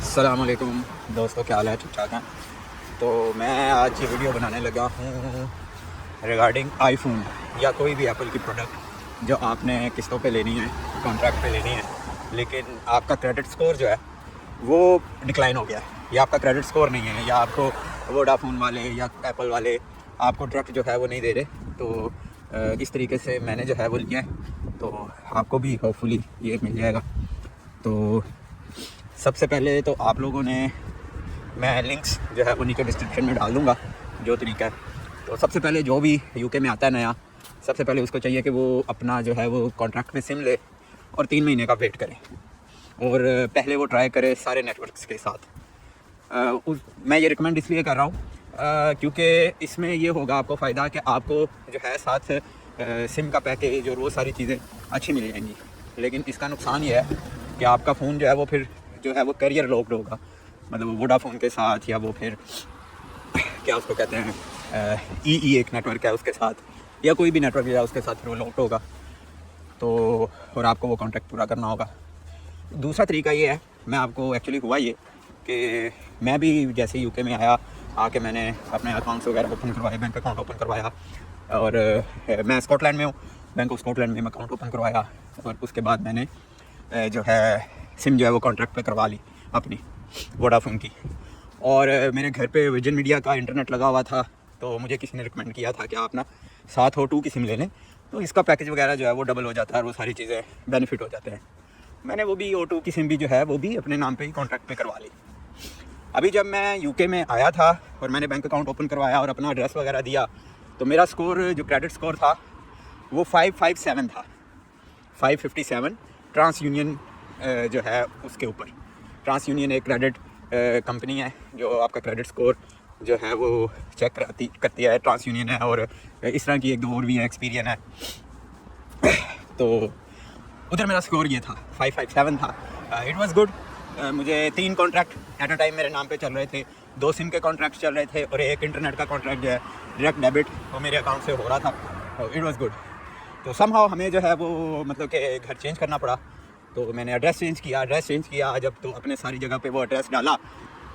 अस्सलाम वालेकुम दोस्तों, क्या हाल है? ठीक ठाक हैं। तो मैं आज ये वीडियो बनाने लगा हूँ रिगार्डिंग आईफोन या कोई भी एप्पल की प्रोडक्ट जो आपने किस्तों पे लेनी है, कॉन्ट्रैक्ट पे लेनी है, लेकिन आपका क्रेडिट स्कोर जो है वो डिक्लाइन हो गया है या आपका क्रेडिट स्कोर नहीं है, या आपको वोडाफोन वाले या एप्पल वाले आपको ट्रक जो है वो नहीं दे रहे। तो इस तरीके से मैंने जो है वो लिया है, तो आपको भी होपफुली ये मिल जाएगा। तो सबसे पहले तो आप लोगों ने, मैं लिंक्स जो है उन्हीं के डिस्क्रिप्शन में डाल दूँगा जो तरीका है। तो सबसे पहले जो भी यूके में आता है नया, सबसे पहले उसको चाहिए कि वो अपना जो है वो कॉन्ट्रैक्ट पे सिम ले और 3 महीने का वेट करे, और पहले वो ट्राई करे सारे नेटवर्क्स के साथ। मैं ये रिकमेंड इसलिए कर रहा हूँ क्योंकि इसमें ये होगा आपको फ़ायदा कि आपको जो है साथ सिम का पैकेज और वो सारी चीज़ें अच्छी मिल जाएंगी। लेकिन इसका नुकसान ये है कि आपका फ़ोन जो है वो फिर जो है वो करियर लॉक्ड होगा, मतलब वोडाफोन के साथ, या वो फिर क्या उसको कहते हैं ई एक नेटवर्क है उसके साथ, या कोई भी नेटवर्क है उसके साथ फिर वो लॉक्ड होगा। तो और आपको वो कॉन्ट्रैक्ट पूरा करना होगा। दूसरा तरीका ये है, मैं आपको एक्चुअली हुआ ये कि मैं भी जैसे यूके में आया, आके मैंने अपने अकाउंट्स वगैरह ओपन करवाए, बैंक अकाउंट ओपन करवाया, और मैं स्कॉटलैंड में हूँ, बैंक ऑफ स्कॉटलैंड में अकाउंट ओपन करवाया, और उसके बाद मैंने जो है सिम जो है वो कॉन्ट्रैक्ट पे करवा ली अपनी वोडाफोन की। और मेरे घर पे विजन मीडिया का इंटरनेट लगा हुआ था, तो मुझे किसी ने रिकमेंड किया था कि आप ना 702 की सिम ले लें, तो इसका पैकेज वगैरह जो है वो डबल हो जाता है और वो सारी चीज़ें बेनिफिट हो जाते हैं। मैंने वो भी O2 की सिम भी जो है वो भी अपने नाम पे ही कॉन्ट्रैक्ट पे करवा ली। अभी जब मैं यूके में आया था और मैंने बैंक अकाउंट ओपन करवाया और अपना एड्रेस वगैरह दिया, तो मेरा स्कोर जो क्रेडिट स्कोर था वो 557 था, 557 ट्रांस यूनियन जो है उसके ऊपर। ट्रांस यूनियन एक क्रेडिट कंपनी है जो आपका क्रेडिट स्कोर जो है वो चेक करती है, ट्रांस यूनियन है, और इस तरह की एक दो और भी है, एक्सपीरियन है। तो उधर मेरा स्कोर ये था, 557 था। It was good. मुझे 3 कॉन्ट्रैक्ट एट अ टाइम मेरे नाम पे चल रहे थे, 2 सिम के कॉन्ट्रैक्ट चल रहे थे, और एक इंटरनेट का कॉन्ट्रैक्ट जो है डायरेक्ट डेबिट वो मेरे अकाउंट से हो रहा था। It was good. तो समहाउ हमें जो है वो मतलब कि घर चेंज करना पड़ा, तो मैंने एड्रेस चेंज किया। जब तो अपने सारी जगह पे वो एड्रेस डाला,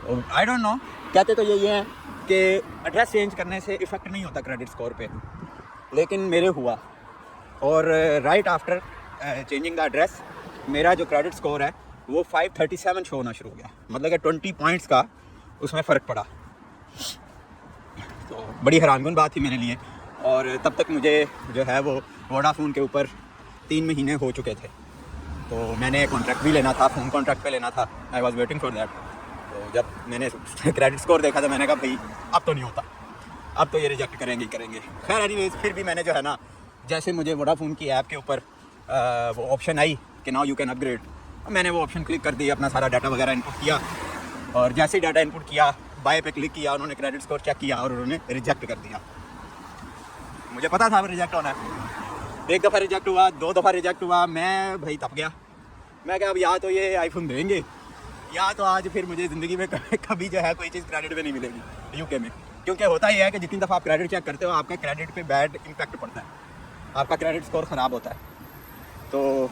आई डोंट नो, कहते तो ये है कि एड्रेस चेंज करने से इफ़ेक्ट नहीं होता क्रेडिट स्कोर पे, लेकिन मेरे हुआ। और right after changing the address मेरा जो क्रेडिट स्कोर है वो 537 शो होना शुरू हो गया, मतलब कि 20 पॉइंट्स का उसमें फ़र्क पड़ा। तो बड़ी हैरानकुन बात थी मेरे लिए। और तब तक मुझे जो है वो वोडाफोन के ऊपर 3 महीने हो चुके थे, तो मैंने कॉन्ट्रैक्ट भी लेना था, फ़ोन कॉन्ट्रैक्ट पे लेना था। I was waiting for that. तो जब मैंने क्रेडिट स्कोर देखा तो मैंने कहा भाई अब तो नहीं होता, अब तो ये रिजेक्ट करेंगे। खैर एनीवेज, फिर भी मैंने जो है ना, जैसे मुझे वोडाफोन की ऐप के ऊपर वो ऑप्शन आई कि नाउ यू कैन अपग्रेड, मैंने वो ऑप्शन क्लिक कर दिया, अपना सारा डाटा वगैरह इनपुट किया, और जैसे ही डाटा इनपुट किया, बाय पे क्लिक किया, उन्होंने क्रेडिट स्कोर चेक किया और उन्होंने रिजेक्ट कर दिया। मुझे पता था रिजेक्ट होना है। 1 दफ़ा रिजेक्ट हुआ, 2 दफ़ा रिजेक्ट हुआ, मैं भाई तप गया। मैं क्या, अब या तो ये आईफोन देंगे, या तो आज फिर मुझे ज़िंदगी में कभी जो है कोई चीज़ क्रेडिट पे नहीं मिलेगी यूके में। क्योंकि होता ही है कि जितनी दफ़ा आप क्रेडिट चेक करते हो आपका क्रेडिट पे बैड इम्पैक्ट पड़ता है, आपका क्रेडिट स्कोर ख़राब होता है। तो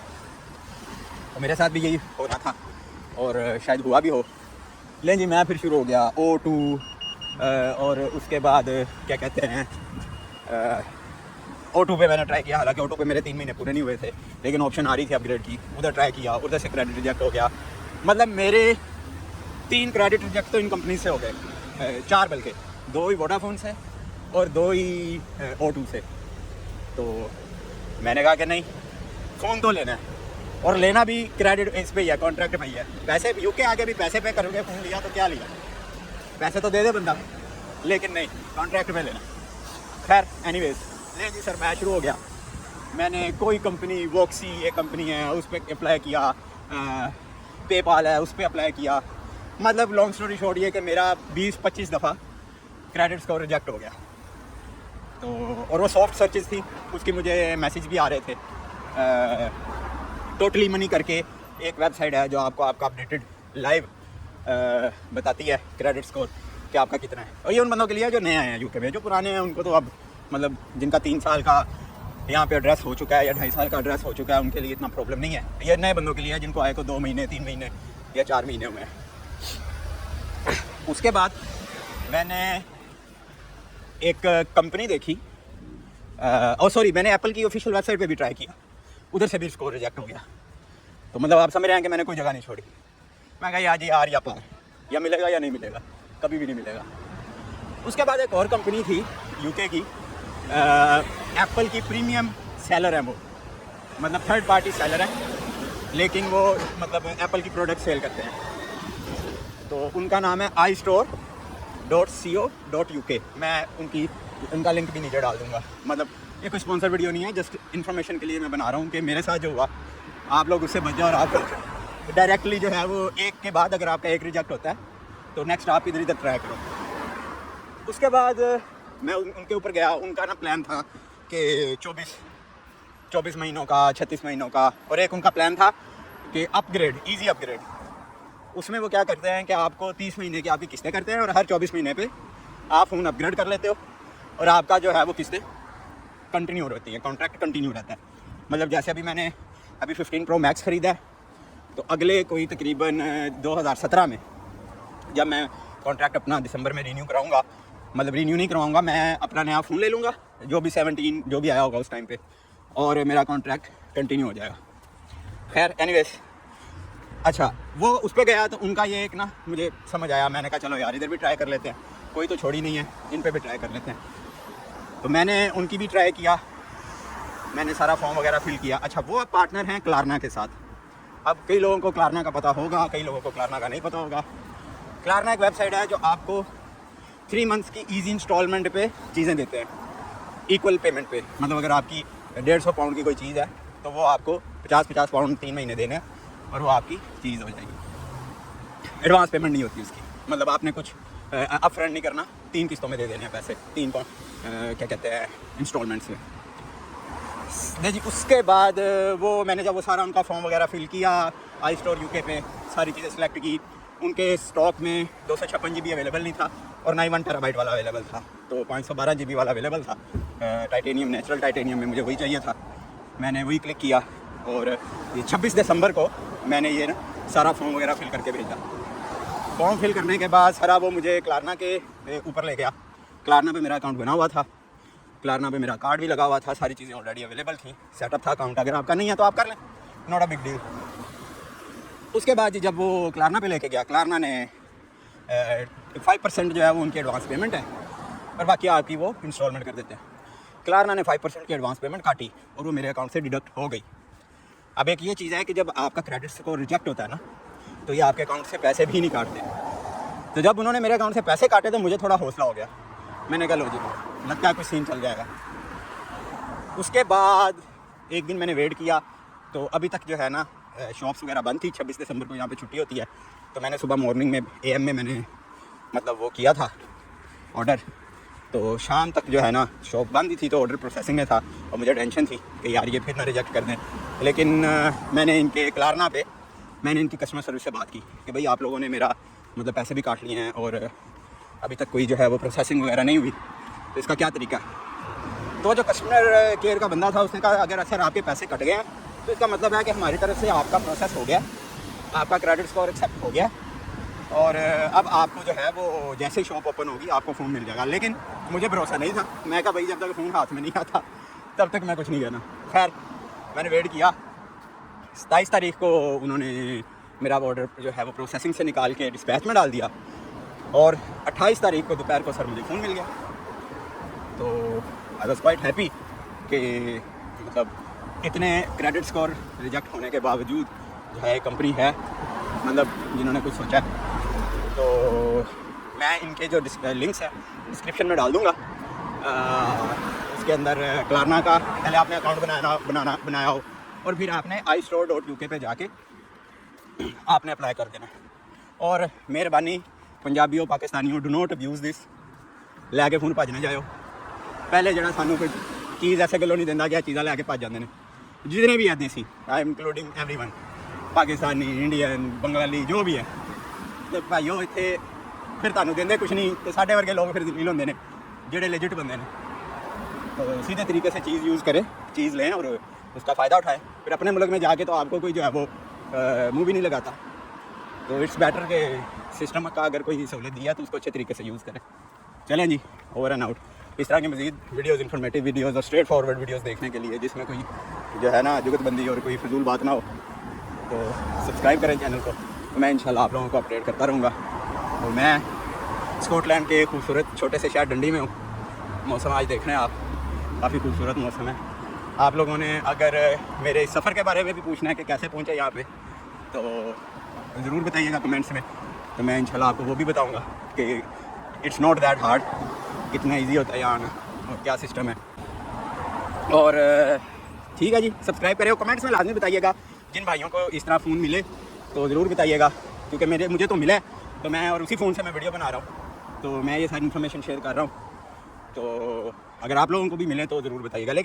मेरे साथ भी यही हो रहा था, और शायद हुआ भी हो। लेकिन जी मैं फिर शुरू हो गया O2, और उसके बाद क्या कहते हैं O2 पे मैंने ट्राई किया। हालांकि O2 पे मेरे 3 महीने पूरे नहीं हुए थे, लेकिन ऑप्शन आ रही थी अपग्रेड की, उधर ट्राई किया, उधर से क्रेडिट रिजेक्ट हो गया। मतलब मेरे 3 क्रेडिट रिजेक्ट तो इन कंपनी से हो गए, 4 बल्कि, 2 ही वोडाफोन से और 2 ही O2 से। तो मैंने कहा कि नहीं, फ़ोन तो लेना है, और लेना भी क्रेडिट इस पे ही है, कॉन्ट्रैक्ट पे ही है। पैसे यूके आके भी पैसे पे करोगे, फ़ोन लिया तो क्या लिया, पैसे तो दे दे बंदा, लेकिन नहीं, कॉन्ट्रैक्ट पे लेना। खैर एनीवेज, ले जी सर, मैं शुरू हो गया। मैंने कोई कंपनी, वॉक्सी एक कंपनी है, उस पर अप्लाई किया, पेपाल है उस पर अप्लाई किया। मतलब लॉन्ग स्टोरी शॉर्ट ये कि मेरा 20-25 दफ़ा क्रेडिट स्कोर रिजेक्ट हो गया। तो और वो सॉफ्ट सर्चेस थी, उसकी मुझे मैसेज भी आ रहे थे। टोटली मनी करके एक वेबसाइट है जो आपको आपका अपडेटेड लाइव बताती है क्रेडिट स्कोर कि आपका कितना है। और ये उन बंदों के लिए जो नए आए हैं यूके में, जो पुराने हैं उनको तो अब मतलब जिनका 3 साल का यहाँ पे एड्रेस हो चुका है या 2.5 साल का एड्रेस हो चुका है, उनके लिए इतना प्रॉब्लम नहीं है। ये नए बंदों के लिए है जिनको आए को 2 महीने, 3 महीने या 4 महीने हुए हैं। उसके बाद मैंने एक कंपनी देखी, मैंने एप्पल की ऑफिशियल वेबसाइट पे भी ट्राई किया, उधर से भी स्कोर रिजेक्ट हो गया। तो मतलब आप समझ रहे हैं कि मैंने कोई जगह नहीं छोड़ी। मैं कहा यार यार या पार, या मिलेगा या नहीं मिलेगा, कभी भी नहीं मिलेगा। उसके बाद एक और कंपनी थी यूके की, एप्पल की प्रीमियम सेलर है वो, मतलब थर्ड पार्टी सेलर है, लेकिन वो मतलब एप्पल की प्रोडक्ट सेल करते हैं। तो उनका नाम है istore.co.uk। मैं उनका लिंक भी नीचे डाल दूँगा। मतलब ये कोई स्पॉन्सर वीडियो नहीं है, जस्ट इन्फॉर्मेशन के लिए मैं बना रहा हूँ कि मेरे साथ जो हुआ आप लोग उससे बच जाओ, और आप डायरेक्टली जो है वो एक के बाद अगर आपका एक रिजेक्ट होता है तो नेक्स्ट आप इधर इधर ट्राई करो। उसके बाद मैं उनके ऊपर गया। उनका ना प्लान था कि 24 महीनों का, 36 महीनों का, और एक उनका प्लान था कि अपग्रेड, ईजी अपग्रेड। उसमें वो क्या करते हैं कि आपको 30 महीने की आपकी किस्तें करते हैं और हर 24 महीने पे आप फ़ोन अपग्रेड कर लेते हो और आपका जो है वो किस्तें कंटिन्यू रहती हैं, कॉन्ट्रैक्ट कंटिन्यू रहता है। मतलब जैसे अभी मैंने 15 प्रो मैक्स ख़रीदा है, तो अगले कोई तकरीबन 2017 में जब मैं कॉन्ट्रैक्ट अपना दिसंबर में रीन्यू कराऊंगा, मतलब रीन्यू नहीं करवाऊंगा, मैं अपना नया फ़ोन ले लूँगा जो भी 17 जो भी आया होगा उस टाइम पे, और मेरा कॉन्ट्रैक्ट कंटिन्यू हो जाएगा। खैर एनीवेज, अच्छा वो उस पर गया तो उनका ये एक ना मुझे समझ आया। मैंने कहा चलो यार इधर भी ट्राई कर लेते हैं, कोई तो छोड़ी नहीं है, इन पे भी ट्राई कर लेते हैं। तो मैंने उनकी भी ट्राई किया, मैंने सारा फॉर्म वगैरह फिल किया। अच्छा वो अब पार्टनर हैं क्लारना के साथ। अब कई लोगों को क्लारना का पता होगा, कई लोगों को क्लारना का नहीं पता होगा। क्लारना एक वेबसाइट है जो आपको 3 मंथ्स की ईजी इंस्टॉलमेंट पे चीज़ें देते हैं, इक्वल पेमेंट पे। मतलब अगर आपकी 150 पाउंड की कोई चीज़ है तो वो आपको 50 पाउंड 3 महीने देने हैं और वो आपकी चीज़ हो जाएगी। एडवांस पेमेंट नहीं होती उसकी, मतलब आपने कुछ अप फ्रंट नहीं करना, 3 किस्तों में दे देने हैं पैसे, 3 क्या कहते हैं इंस्टॉलमेंट्स में। नहीं जी, उसके बाद वो मैंने जब वो सारा उनका फॉर्म वगैरह फिल किया, आई स्टोर यूके पे सारी चीज़ें सेलेक्ट की। उनके स्टॉक में 256 GB अवेलेबल नहीं था और ना ही 1 TB वाला अवेलेबल था, तो 512 GB वाला अवेलेबल था। टाइटेनियम, नेचुरल टाइटेनियम में मुझे वही चाहिए था। मैंने वही क्लिक किया और ये 26 दिसंबर को मैंने ये ना सारा फॉर्म वगैरह फिल करके भेजा। फॉर्म फिल करने के बाद सारा वो मुझे क्लारना के ऊपर ले गया। क्लारना पे मेरा अकाउंट बना हुआ था, क्लारना पे मेरा कार्ड भी लगा हुआ था, सारी चीज़ें ऑलरेडी अवेलेबल थी, सेटअप था अकाउंट। अगर आपका नहीं है तो आप कर लें, नॉट अ बिग डील। उसके बाद जब वो क्लारना पे लेके गया, क्लारना ने 5% जो है वो उनकी एडवांस पेमेंट है और बाकी आपकी वो इंस्टॉलमेंट कर देते हैं। क्लारना ने 5% की एडवांस पेमेंट काटी और वो मेरे अकाउंट से डिडक्ट हो गई। अब एक ये चीज़ है कि जब आपका क्रेडिट स्कोर रिजेक्ट होता है ना, तो ये आपके अकाउंट से पैसे भी नहीं काटते। तो जब उन्होंने मेरे अकाउंट से पैसे काटे तो मुझे थोड़ा हौसला हो गया। मैंने कहा लो जी, लगता है कुछ सीन चल जाएगा। उसके बाद एक दिन मैंने वेट किया, तो अभी तक जो है ना शॉप्स वगैरह बंद थी। 26 दिसंबर को यहाँ पे छुट्टी होती है, तो मैंने सुबह मॉर्निंग में AM में मैंने मतलब वो किया था ऑर्डर, तो शाम तक जो है ना शॉप बंद ही थी, तो ऑर्डर प्रोसेसिंग में था और मुझे टेंशन थी कि यार ये फिर ना रिजेक्ट कर दें। लेकिन मैंने इनके क्लारना पे मैंने इनकी कस्टमर सर्विस से बात की कि भाई आप लोगों ने मेरा मतलब पैसे भी काट लिए हैं और अभी तक कोई जो है वो प्रोसेसिंग वगैरह नहीं हुई, तो इसका क्या तरीका है। तो जो कस्टमर केयर का बंदा था उसने कहा अगर सर आपके पैसे कट गए हैं तो इसका मतलब है कि हमारी तरफ से आपका प्रोसेस हो गया, आपका क्रेडिट स्कोर एक्सेप्ट हो गया और अब आपको जो है वो जैसे ही शॉप ओपन होगी आपको फ़ोन मिल जाएगा। लेकिन मुझे भरोसा नहीं था, मैं कहा भाई जब तक फ़ोन हाथ में नहीं आता तब तक मैं कुछ नहीं कहना। खैर मैंने वेट किया। 27 तारीख को उन्होंने मेरा ऑर्डर जो है वो प्रोसेसिंग से निकाल के डिस्पैच में डाल दिया और 28 तारीख को दोपहर को सर मुझे फ़ोन मिल गया। तो आई वॉज क्वाइट हैप्पी कि मतलब इतने क्रेडिट स्कोर रिजेक्ट होने के बावजूद जो है कंपनी है, मतलब जिन्होंने कुछ सोचा। तो मैं इनके जो लिंक्स हैं डिस्क्रिप्शन में डाल दूँगा। उसके अंदर क्लारना का पहले आपने अकाउंट बनाया हो और फिर आपने istore.uk पे जाके आपने अप्लाई कर देना। और मेहरबानी पंजाबियों पाकिस्तानियों, डू नॉट अब्यूज़ दिस, लैके फोन भज ना जाओ। पहले जरा सानू कोई चीज़ ऐसे गलो नहीं देंदा कि चीज़ा लैके भज जाते हैं, जितने भी है देसी, I am including everyone, Pakistani, Indian, Bengali जो भी है। तो भाईओ इत्थे फिर तुहानू देंदे कुछ नहीं, तो साढ़े वर्गे लोग फिर दलील होंदे ने जेडे लेजिट बंदे ने। तो सीधे तरीके से चीज़ यूज़ करें, चीज़ लें और उसका फ़ायदा उठाएं। फिर अपने मुल्क में जाके तो आपको कोई जो है वो मुँह भी नहीं लगाता। तो इट्स बेटर के सिस्टम का अगर कोई सहूलियत दिया तो उसको अच्छे तरीके से यूज़ करें। चलें जी, ओवर एंड आउट। इस तरह की मज़ीद वीडियोज़, इन्फॉर्मेटिव वीडियोज़ और स्ट्रेट फॉरवर्ड वीडियोज़ देखने के लिए जिसमें कोई जो है ना जुगतबंदी और कोई फजूल बात ना हो, तो सब्सक्राइब करें चैनल को। तो मैं इंशाल्लाह आप लोगों को अपडेट करता रहूँगा। तो मैं स्कॉटलैंड के खूबसूरत छोटे से शहर डंडी में हूँ। मौसम आज देख रहे हैं आप, काफ़ी खूबसूरत मौसम है। आप लोगों ने अगर मेरे सफ़र के बारे में भी पूछना है कि कैसे पहुँचे यहाँ पे, तो ज़रूर बताइएगा कमेंट्स में। तो मैं इंशाल्लाह आपको वो भी बताऊँगा कि इट्स नॉट दैट हार्ड, कितना ईजी होता है यहाँ आना और क्या सिस्टम है। और ठीक है जी, सब्सक्राइब करें और कमेंट्स में लाजमी बताइएगा जिन भाइयों को इस तरह फ़ोन मिले तो ज़रूर बताइएगा, क्योंकि मुझे तो मिला है तो मैं और उसी फ़ोन से मैं वीडियो बना रहा हूँ, तो मैं ये सारी इन्फॉर्मेशन शेयर कर रहा हूँ। तो अगर आप लोगों को भी मिले तो ज़रूर बताइएगा। लेकिन